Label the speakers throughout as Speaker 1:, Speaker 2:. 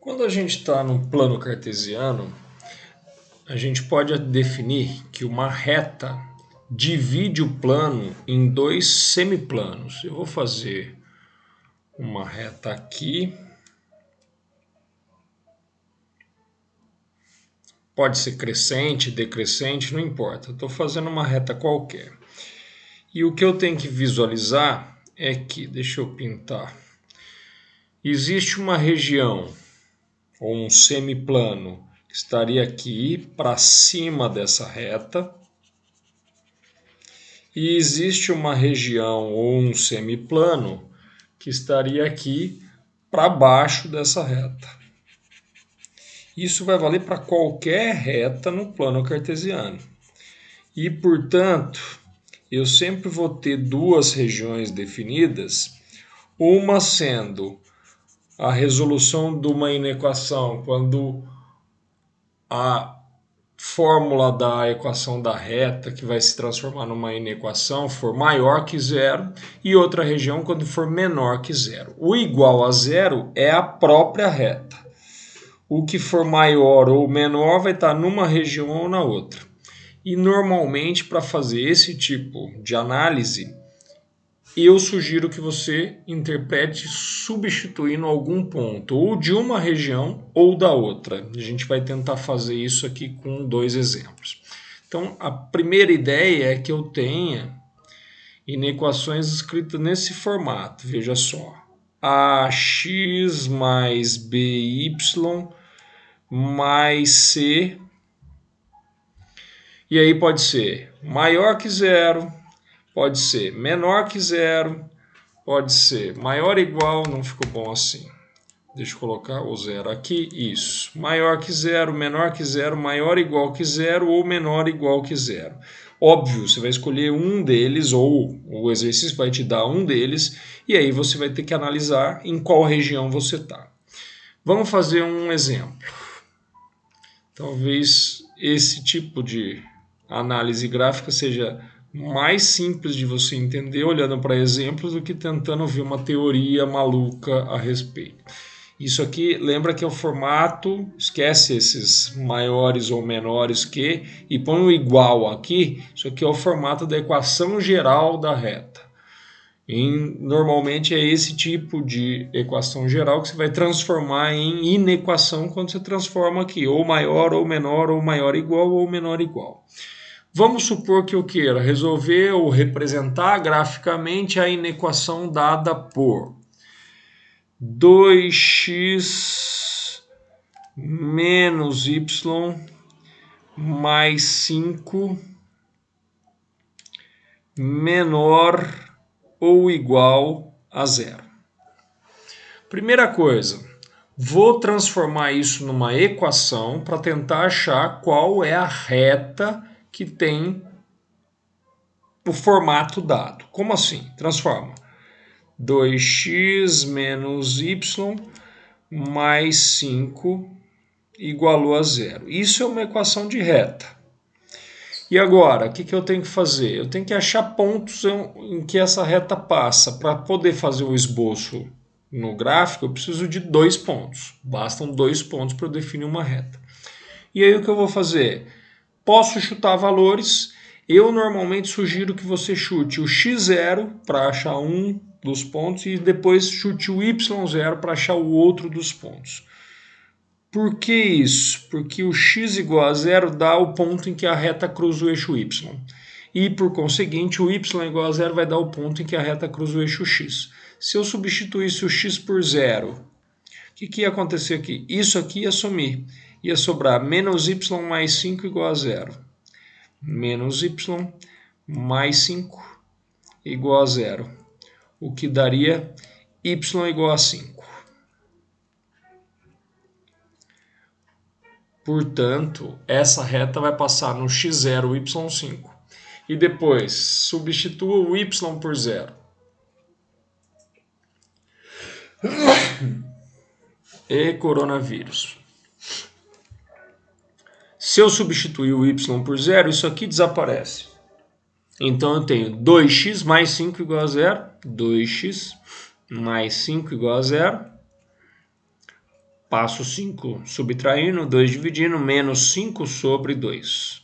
Speaker 1: Quando a gente está no plano cartesiano, a gente pode definir que uma reta divide o plano em dois semiplanos. Eu vou fazer uma reta aqui. Pode ser crescente, decrescente, não importa. Estou fazendo uma reta qualquer. E o que eu tenho que visualizar é que, deixa eu pintar, existe uma região ou um semiplano que estaria aqui para cima dessa reta. E existe uma região ou um semiplano que estaria aqui para baixo dessa reta. Isso vai valer para qualquer reta no plano cartesiano. E, portanto, eu sempre vou ter duas regiões definidas, uma sendo a resolução de uma inequação quando a fórmula da equação da reta, que vai se transformar numa inequação, for maior que zero, e outra região quando for menor que zero. O igual a zero é a própria reta. O que for maior ou menor vai estar numa região ou na outra. E normalmente, para fazer esse tipo de análise, eu sugiro que você interprete substituindo algum ponto, ou de uma região ou da outra. A gente vai tentar fazer isso aqui com dois exemplos. Então, a primeira ideia é que eu tenha inequações escritas nesse formato. Veja só. AX mais BY mais C. E aí pode ser maior que zero, pode ser menor que zero, pode ser maior ou igual, não ficou bom assim. Deixa eu colocar o zero aqui, isso. Maior que zero, menor que zero, maior ou igual que zero ou menor ou igual que zero. Óbvio, você vai escolher um deles ou o exercício vai te dar um deles e aí você vai ter que analisar em qual região você está. Vamos fazer um exemplo. Talvez esse tipo de análise gráfica seja mais simples de você entender olhando para exemplos do que tentando ver uma teoria maluca a respeito. Isso aqui lembra que é o formato, esquece esses maiores ou menores que e põe o igual aqui. Isso aqui é o formato da equação geral da reta. Normalmente é esse tipo de equação geral que você vai transformar em inequação quando você transforma aqui, ou maior ou menor, ou maior igual, ou menor igual. Vamos supor que eu queira resolver ou representar graficamente a inequação dada por 2x menos y mais 5 menor ou igual a zero. Primeira coisa, vou transformar isso numa equação para tentar achar qual é a reta que tem o formato dado. Como assim? Transforma 2x menos y mais 5 igualou a zero. Isso é uma equação de reta. E agora, o que eu tenho que fazer? Eu tenho que achar pontos em que essa reta passa. Para poder fazer o esboço no gráfico, eu preciso de 2 pontos. Bastam 2 pontos para eu definir uma reta. E aí o que eu vou fazer? Posso chutar valores. Eu normalmente sugiro que você chute o x0 para achar um dos pontos e depois chute o y0 para achar o outro dos pontos. Por que isso? Porque o x igual a zero dá o ponto em que a reta cruza o eixo y. E, por conseguinte, o y igual a zero vai dar o ponto em que a reta cruza o eixo x. Se eu substituísse o x por zero, o que ia acontecer aqui? Isso aqui ia sumir. Ia sobrar menos y mais 5 igual a zero. Menos y mais 5 igual a zero. O que daria y igual a 5. Portanto, essa reta vai passar no x0, y5. E depois, substitua o y por zero. E coronavírus. Se eu substituir o y por zero, isso aqui desaparece. Então eu tenho 2x mais 5 igual a zero. 2x mais 5 igual a zero. Passo 5 subtraindo, 2 dividindo, menos 5 sobre 2.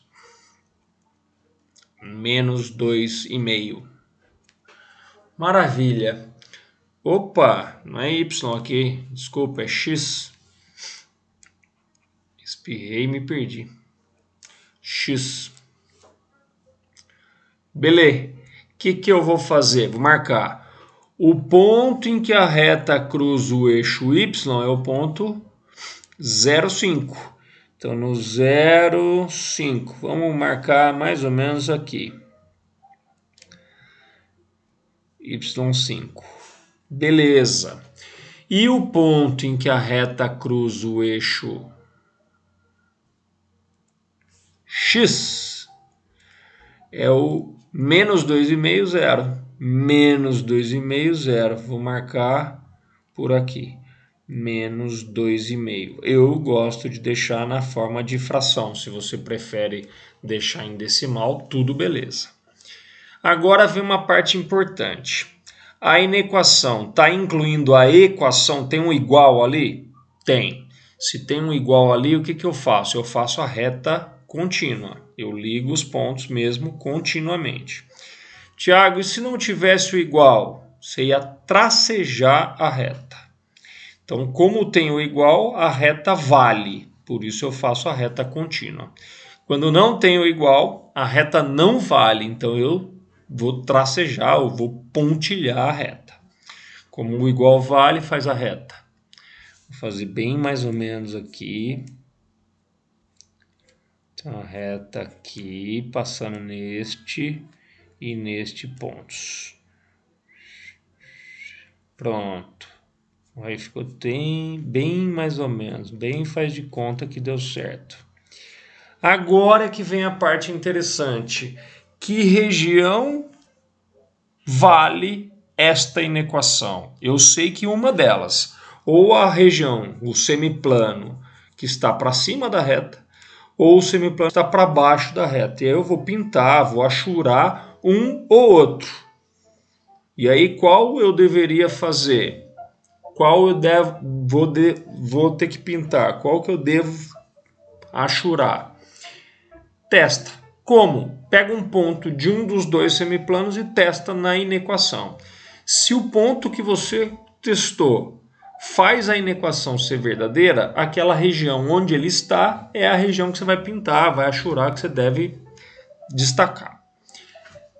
Speaker 1: Menos 2,5. Maravilha. Opa, não é y aqui, desculpa, é x. Espirrei e me perdi. X. Beleza. O que eu vou fazer? Vou marcar. O ponto em que a reta cruza o eixo y é o ponto 0,5. Então, no 0,5. Vamos marcar mais ou menos aqui. Y5. Beleza. E o ponto em que a reta cruza o eixo x é o menos 2,5, 0. Menos 2,5, 0. Vou marcar por aqui. Menos 2,5. Eu gosto de deixar na forma de fração. Se você prefere deixar em decimal, tudo beleza. Agora vem uma parte importante. A inequação está incluindo a equação, tem um igual ali? Tem. Se tem um igual ali, o que eu faço? Eu faço a reta contínua. Eu ligo os pontos mesmo continuamente. Tiago, e se não tivesse o igual? Você ia tracejar a reta. Então, como tem o igual, a reta vale. Por isso eu faço a reta contínua. Quando não tem o igual, a reta não vale. Então, eu vou tracejar, eu vou pontilhar a reta. Como o igual vale, faz a reta. Vou fazer bem mais ou menos aqui. Então, a reta aqui, passando neste e neste pontos. Pronto. Aí ficou bem mais ou menos. Bem faz de conta que deu certo. Agora que vem a parte interessante. Que região vale esta inequação? Eu sei que uma delas, ou a região, o semiplano, que está para cima da reta, ou o semiplano que está para baixo da reta. E aí eu vou pintar, vou achurar um ou outro. E aí qual eu deveria fazer? Qual eu vou ter que pintar? Qual que eu devo achurar? Testa. Como? Pega um ponto de um dos dois semiplanos e testa na inequação. Se o ponto que você testou faz a inequação ser verdadeira, aquela região onde ele está é a região que você vai pintar, vai achurar, que você deve destacar.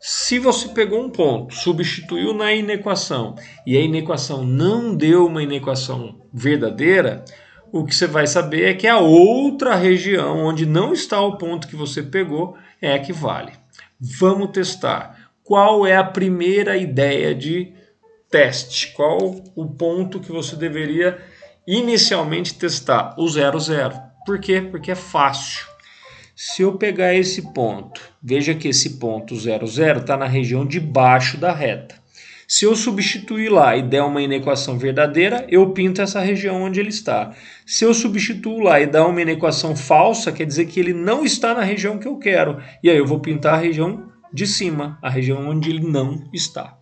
Speaker 1: Se você pegou um ponto, substituiu na inequação e a inequação não deu uma inequação verdadeira, o que você vai saber é que a outra região onde não está o ponto que você pegou é a que vale. Vamos testar. Qual é a primeira ideia de teste? Qual o ponto que você deveria inicialmente testar? O 0, 0. Por quê? Porque é fácil. Se eu pegar esse ponto, veja que esse ponto 0, 0 está na região de baixo da reta. Se eu substituir lá e der uma inequação verdadeira, eu pinto essa região onde ele está. Se eu substituo lá e dar uma inequação falsa, quer dizer que ele não está na região que eu quero. E aí eu vou pintar a região de cima, a região onde ele não está.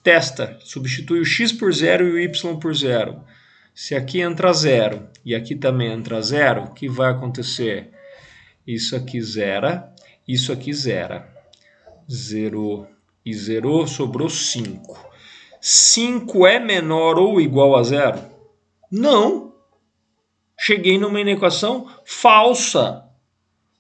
Speaker 1: Testa, substitui o x por 0 e o y por 0. Se aqui entra 0 e aqui também entra 0, o que vai acontecer? Isso aqui zera, isso aqui zera. Zerou e zerou, sobrou 5. 5 é menor ou igual a 0? Não. Cheguei numa inequação falsa.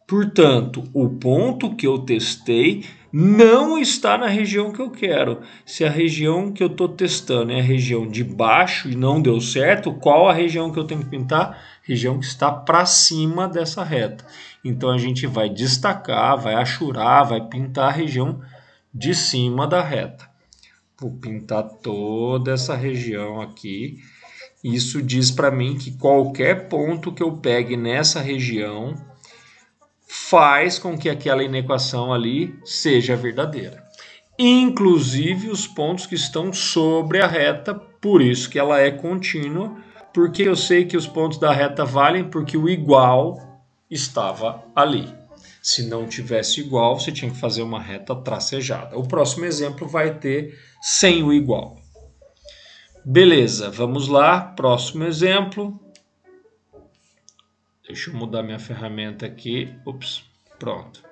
Speaker 1: Portanto, o ponto que eu testei não está na região que eu quero. Se a região que eu estou testando é a região de baixo e não deu certo, qual a região que eu tenho que pintar? Região que está para cima dessa reta. Então, a gente vai destacar, vai achurar, vai pintar a região de cima da reta. Vou pintar toda essa região aqui. Isso diz para mim que qualquer ponto que eu pegue nessa região faz com que aquela inequação ali seja verdadeira. Inclusive os pontos que estão sobre a reta, por isso que ela é contínua, porque eu sei que os pontos da reta valem porque o igual estava ali. Se não tivesse igual, você tinha que fazer uma reta tracejada. O próximo exemplo vai ter sem o igual. Beleza, vamos lá, próximo exemplo. Deixa eu mudar minha ferramenta aqui. Ups, pronto.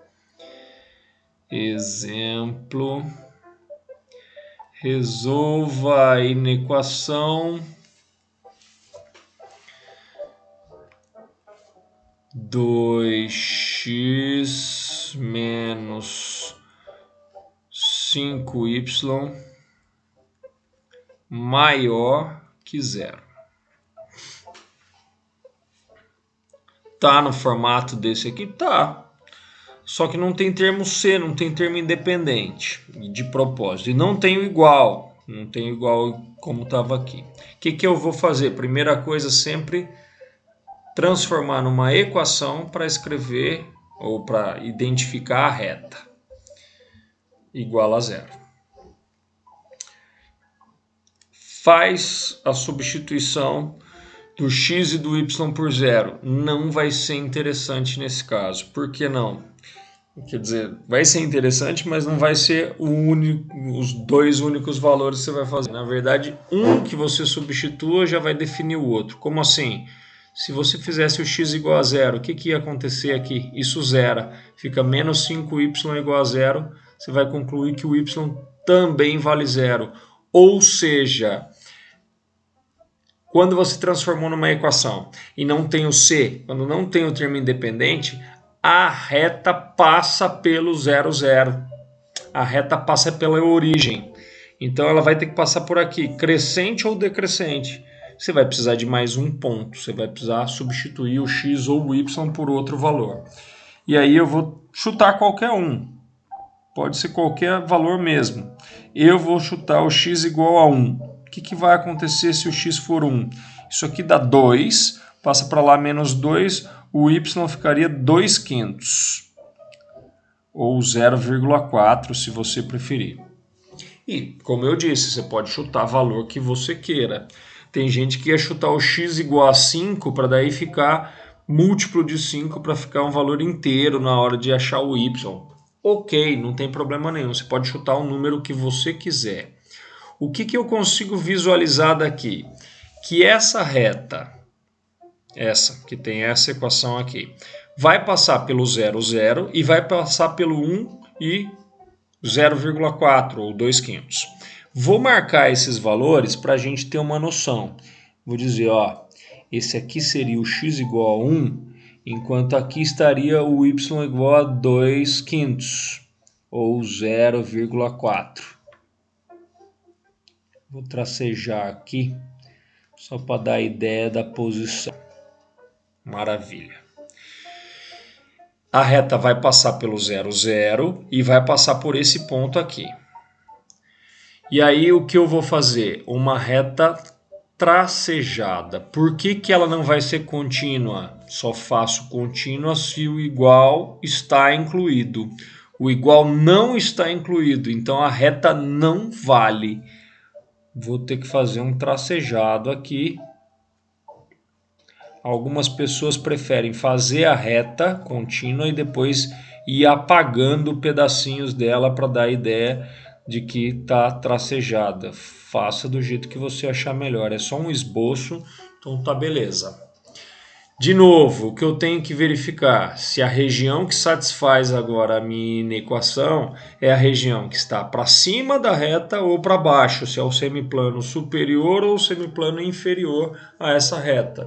Speaker 1: Exemplo. Resolva a inequação 2x menos 5y maior que zero. Tá no formato desse aqui? Tá. Só que não tem termo C, não tem termo independente, de propósito. E não tem o igual. Não tem igual como estava aqui. O que eu vou fazer? Primeira coisa, sempre transformar numa equação para escrever ou para identificar a reta. Igual a zero. Faz a substituição do x e do y por zero. Não vai ser interessante nesse caso. Por que não? Quer dizer, vai ser interessante, mas não vai ser os dois únicos valores que você vai fazer. Na verdade, um que você substitua já vai definir o outro. Como assim? Se você fizesse o x igual a zero, o que ia acontecer aqui? Isso zera. Fica menos 5y igual a zero. Você vai concluir que o y também vale zero. Ou seja, quando você transformou numa equação e não tem o c, quando não tem o termo independente, a reta passa pelo 0, 0. A reta passa pela origem. Então ela vai ter que passar por aqui, crescente ou decrescente. Você vai precisar de mais um ponto. Você vai precisar substituir o x ou o y por outro valor. E aí eu vou chutar qualquer um. Pode ser qualquer valor mesmo. Eu vou chutar o x igual a 1. O que vai acontecer se o x for 1? Isso aqui dá 2, passa para lá menos 2, o y ficaria 2/5. Ou 0,4 se você preferir. E, como eu disse, você pode chutar valor que você queira. Tem gente que ia chutar o x igual a 5 para daí ficar múltiplo de 5 para ficar um valor inteiro na hora de achar o y. Ok, não tem problema nenhum. Você pode chutar o número que você quiser. O que eu consigo visualizar daqui? Que essa reta, essa que tem essa equação aqui, vai passar pelo 0, 0 e vai passar pelo 1 e 0,4 ou 2/5. Vou marcar esses valores para a gente ter uma noção. Vou dizer, ó, esse aqui seria o x igual a 1, enquanto aqui estaria o y igual a 2/5 ou 0,4. Vou tracejar aqui só para dar a ideia da posição. Maravilha. A reta vai passar pelo 0, 0 e vai passar por esse ponto aqui. E aí o que eu vou fazer? Uma reta tracejada. Por que ela não vai ser contínua? Só faço contínua se o igual está incluído. O igual não está incluído, então a reta não vale. Vou ter que fazer um tracejado aqui. Algumas pessoas preferem fazer a reta contínua e depois ir apagando pedacinhos dela para dar a ideia de que está tracejada. Faça do jeito que você achar melhor. É só um esboço, então tá beleza. De novo, o que eu tenho que verificar? Se a região que satisfaz agora a minha equação é a região que está para cima da reta ou para baixo, se é o semiplano superior ou o semiplano inferior a essa reta.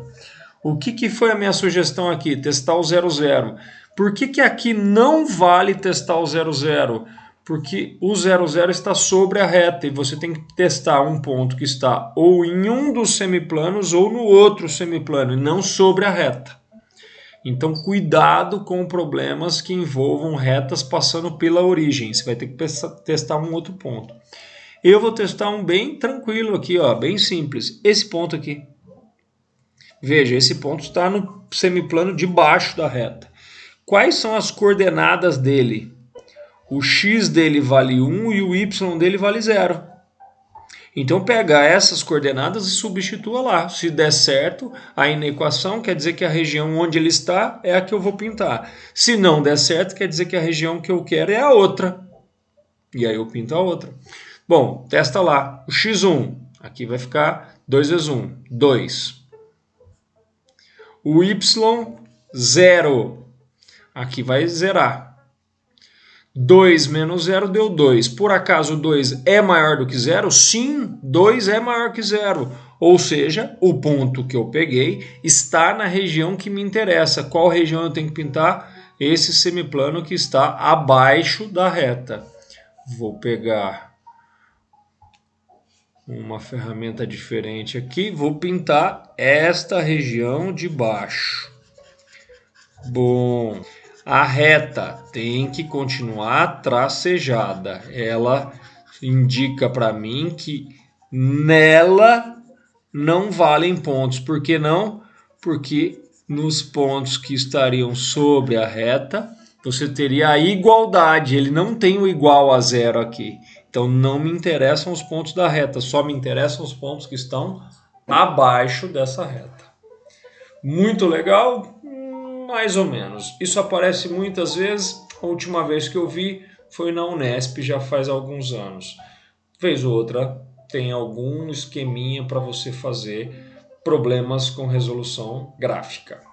Speaker 1: O que foi a minha sugestão aqui? Testar o 0, 0. Por que aqui não vale testar o 0, 0? Porque o 0, 0 está sobre a reta e você tem que testar um ponto que está ou em um dos semiplanos ou no outro semiplano e não sobre a reta. Então, cuidado com problemas que envolvam retas passando pela origem. Você vai ter que testar um outro ponto. Eu vou testar um bem tranquilo aqui, ó, bem simples. Esse ponto aqui. Veja, esse ponto está no semiplano de baixo da reta. Quais são as coordenadas dele? O x dele vale 1 e o y dele vale 0. Então pega essas coordenadas e substitua lá. Se der certo, a inequação quer dizer que a região onde ele está é a que eu vou pintar. Se não der certo, quer dizer que a região que eu quero é a outra. E aí eu pinto a outra. Bom, testa lá. O x1, aqui vai ficar 2 vezes 1, 2. O y 0. Aqui vai zerar. 2 menos 0 deu 2. Por acaso 2 é maior do que 0? Sim, 2 é maior que 0. Ou seja, o ponto que eu peguei está na região que me interessa. Qual região eu tenho que pintar? Esse semiplano que está abaixo da reta. Vou pegar uma ferramenta diferente aqui. Vou pintar esta região de baixo. Bom, a reta tem que continuar tracejada. Ela indica para mim que nela não valem pontos. Por que não? Porque nos pontos que estariam sobre a reta, você teria a igualdade. Ele não tem o igual a 0 aqui. Então não me interessam os pontos da reta, só me interessam os pontos que estão abaixo dessa reta. Muito legal? Mais ou menos. Isso aparece muitas vezes. A última vez que eu vi foi na Unesp, já faz alguns anos. Vez ou outra tem algum esqueminha para você fazer problemas com resolução gráfica.